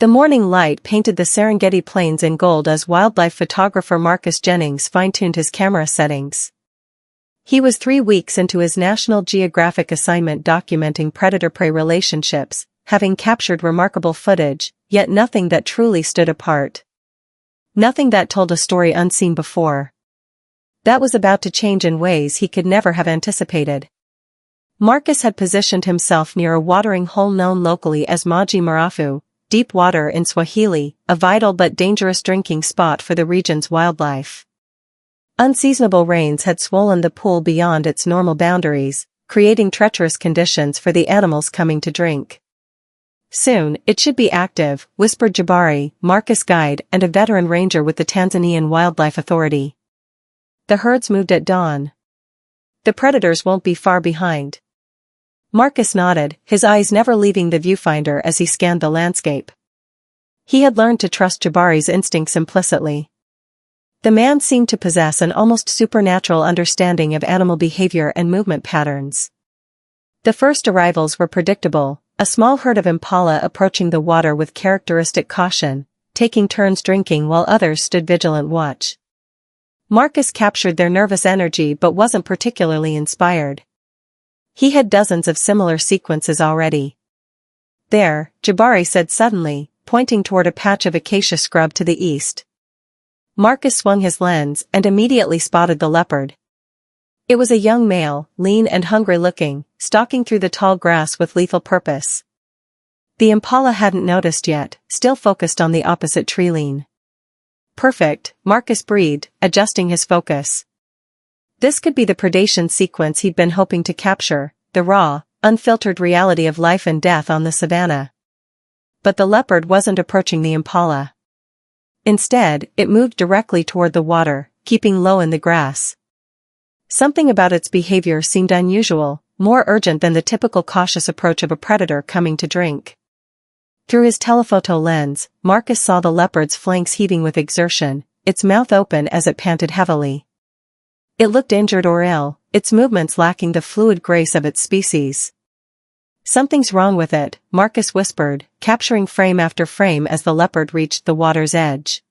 The morning light painted the Serengeti plains in gold as wildlife photographer Marcus Jennings fine-tuned his camera settings. He was 3 weeks into his National Geographic assignment documenting predator-prey relationships, having captured remarkable footage, yet nothing that truly stood apart. Nothing that told a story unseen before. That was about to change in ways he could never have anticipated. Marcus had positioned himself near a watering hole known locally as Maji Marafu, deep water in Swahili, a vital but dangerous drinking spot for the region's wildlife. Unseasonable rains had swollen the pool beyond its normal boundaries, creating treacherous conditions for the animals coming to drink. Soon, it should be active, whispered Jabari, Marcus' guide and a veteran ranger with the Tanzanian Wildlife Authority. The herds moved at dawn. The predators won't be far behind. Marcus nodded, his eyes never leaving the viewfinder as he scanned the landscape. He had learned to trust Jabari's instincts implicitly. The man seemed to possess an almost supernatural understanding of animal behavior and movement patterns. The first arrivals were predictable, a small herd of impala approaching the water with characteristic caution, taking turns drinking while others stood vigilant watch. Marcus captured their nervous energy but wasn't particularly inspired. He had dozens of similar sequences already. There, Jabari said suddenly, pointing toward a patch of acacia scrub to the east. Marcus swung his lens and immediately spotted the leopard. It was a young male, lean and hungry-looking, stalking through the tall grass with lethal purpose. The impala hadn't noticed yet, still focused on the opposite tree line. Perfect, Marcus breathed, adjusting his focus. This could be the predation sequence he'd been hoping to capture, the raw, unfiltered reality of life and death on the Savanna. But the leopard wasn't approaching the impala. Instead, it moved directly toward the water, keeping low in the grass. Something about its behavior seemed unusual, more urgent than the typical cautious approach of a predator coming to drink. Through his telephoto lens, Marcus saw the leopard's flanks heaving with exertion, its mouth open as it panted heavily. It looked injured or ill, its movements lacking the fluid grace of its species. Something's wrong with it, Marcus whispered, capturing frame after frame as the leopard reached the water's edge.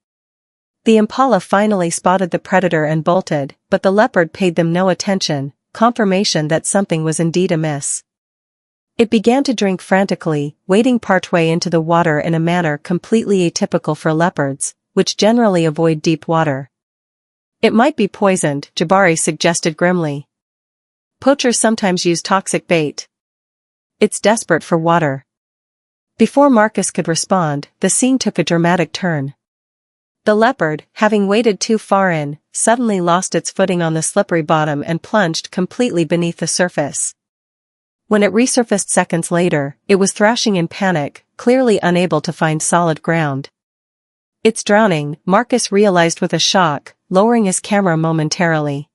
The impala finally spotted the predator and bolted, but the leopard paid them no attention, confirmation that something was indeed amiss. It began to drink frantically, wading partway into the water in a manner completely atypical for leopards, which generally avoid deep water. It might be poisoned, Jabari suggested grimly. Poachers sometimes use toxic bait. It's desperate for water. Before Marcus could respond, the scene took a dramatic turn. The leopard, having waded too far in, suddenly lost its footing on the slippery bottom and plunged completely beneath the surface. When it resurfaced seconds later, it was thrashing in panic, clearly unable to find solid ground. It's drowning, Marcus realized with a shock, lowering his camera momentarily.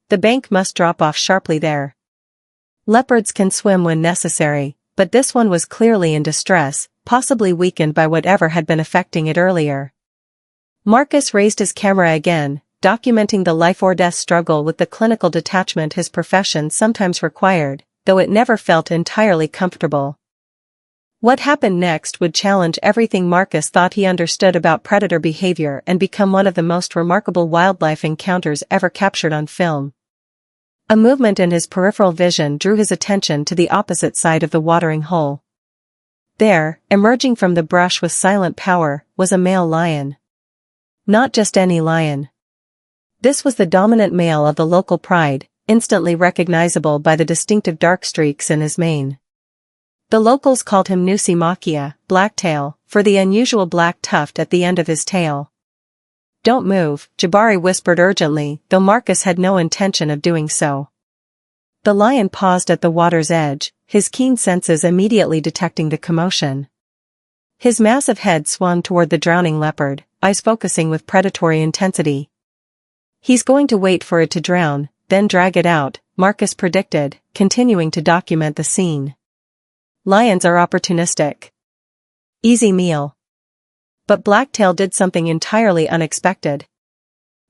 The bank must drop off sharply there. Leopards can swim when necessary, but this one was clearly in distress, possibly weakened by whatever had been affecting it earlier. Marcus raised his camera again, documenting the life-or-death struggle with the clinical detachment his profession sometimes required, though it never felt entirely comfortable. What happened next would challenge everything Marcus thought he understood about predator behavior and become one of the most remarkable wildlife encounters ever captured on film. A movement in his peripheral vision drew his attention to the opposite side of the watering hole. There, emerging from the brush with silent power, was a male lion. Not just any lion. This was the dominant male of the local pride, instantly recognizable by the distinctive dark streaks in his mane. The locals called him Nusi Makia, blacktail, for the unusual black tuft at the end of his tail. Don't move, Jabari whispered urgently, though Marcus had no intention of doing so. The lion paused at the water's edge, his keen senses immediately detecting the commotion. His massive head swung toward the drowning leopard, eyes focusing with predatory intensity. He's going to wait for it to drown, then drag it out, Marcus predicted, continuing to document the scene. Lions are opportunistic. Easy meal. But Blacktail did something entirely unexpected.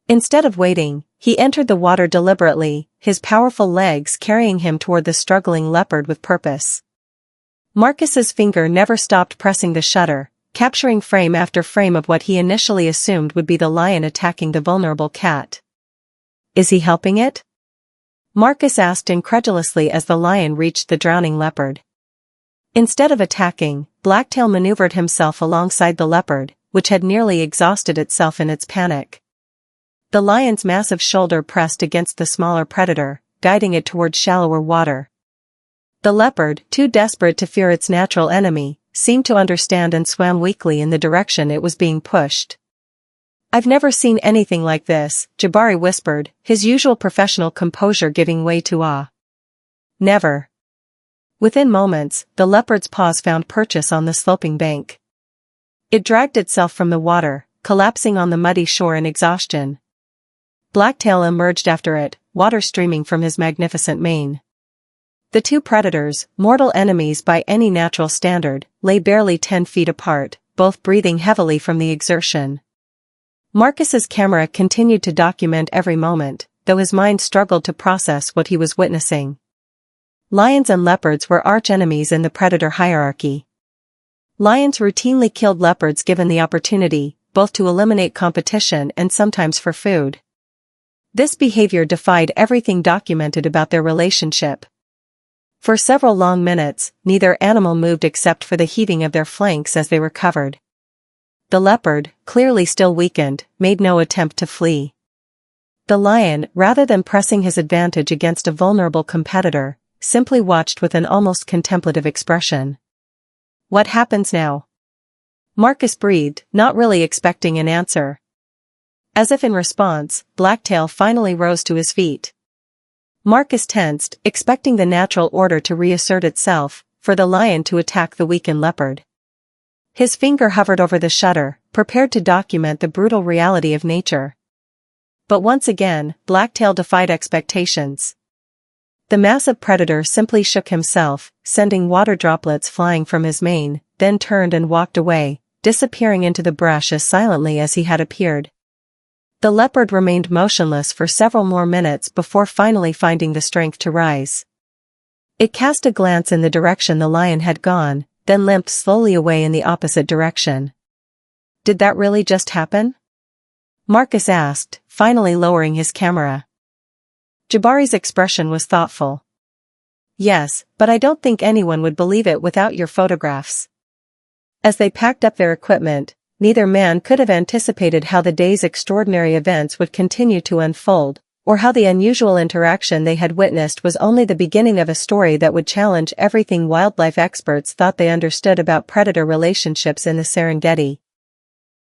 Instead of waiting, he entered the water deliberately, his powerful legs carrying him toward the struggling leopard with purpose. Marcus's finger never stopped pressing the shutter, capturing frame after frame of what he initially assumed would be the lion attacking the vulnerable cat. "Is he helping it?" Marcus asked incredulously as the lion reached the drowning leopard. Instead of attacking, Blacktail maneuvered himself alongside the leopard, which had nearly exhausted itself in its panic. The lion's massive shoulder pressed against the smaller predator, guiding it towards shallower water. The leopard, too desperate to fear its natural enemy, seemed to understand and swam weakly in the direction it was being pushed. "I've never seen anything like this," Jabari whispered, his usual professional composure giving way to awe. "Never." Within moments, the leopard's paws found purchase on the sloping bank. It dragged itself from the water, collapsing on the muddy shore in exhaustion. Blacktail emerged after it, water streaming from his magnificent mane. The two predators, mortal enemies by any natural standard, lay barely 10 feet apart, both breathing heavily from the exertion. Marcus's camera continued to document every moment, though his mind struggled to process what he was witnessing. Lions and leopards were arch-enemies in the predator hierarchy. Lions routinely killed leopards given the opportunity, both to eliminate competition and sometimes for food. This behavior defied everything documented about their relationship. For several long minutes, neither animal moved except for the heaving of their flanks as they recovered. The leopard, clearly still weakened, made no attempt to flee. The lion, rather than pressing his advantage against a vulnerable competitor, simply watched with an almost contemplative expression. "What happens now?" Marcus breathed, not really expecting an answer. As if in response, Blacktail finally rose to his feet. Marcus tensed, expecting the natural order to reassert itself, for the lion to attack the weakened leopard. His finger hovered over the shutter, prepared to document the brutal reality of nature. But once again, Blacktail defied expectations. The massive predator simply shook himself, sending water droplets flying from his mane, then turned and walked away, disappearing into the brush as silently as he had appeared. The leopard remained motionless for several more minutes before finally finding the strength to rise. It cast a glance in the direction the lion had gone, then limped slowly away in the opposite direction. "Did that really just happen?" Marcus asked, finally lowering his camera. Jabari's expression was thoughtful. "Yes, but I don't think anyone would believe it without your photographs." As they packed up their equipment, neither man could have anticipated how the day's extraordinary events would continue to unfold, or how the unusual interaction they had witnessed was only the beginning of a story that would challenge everything wildlife experts thought they understood about predator relationships in the Serengeti.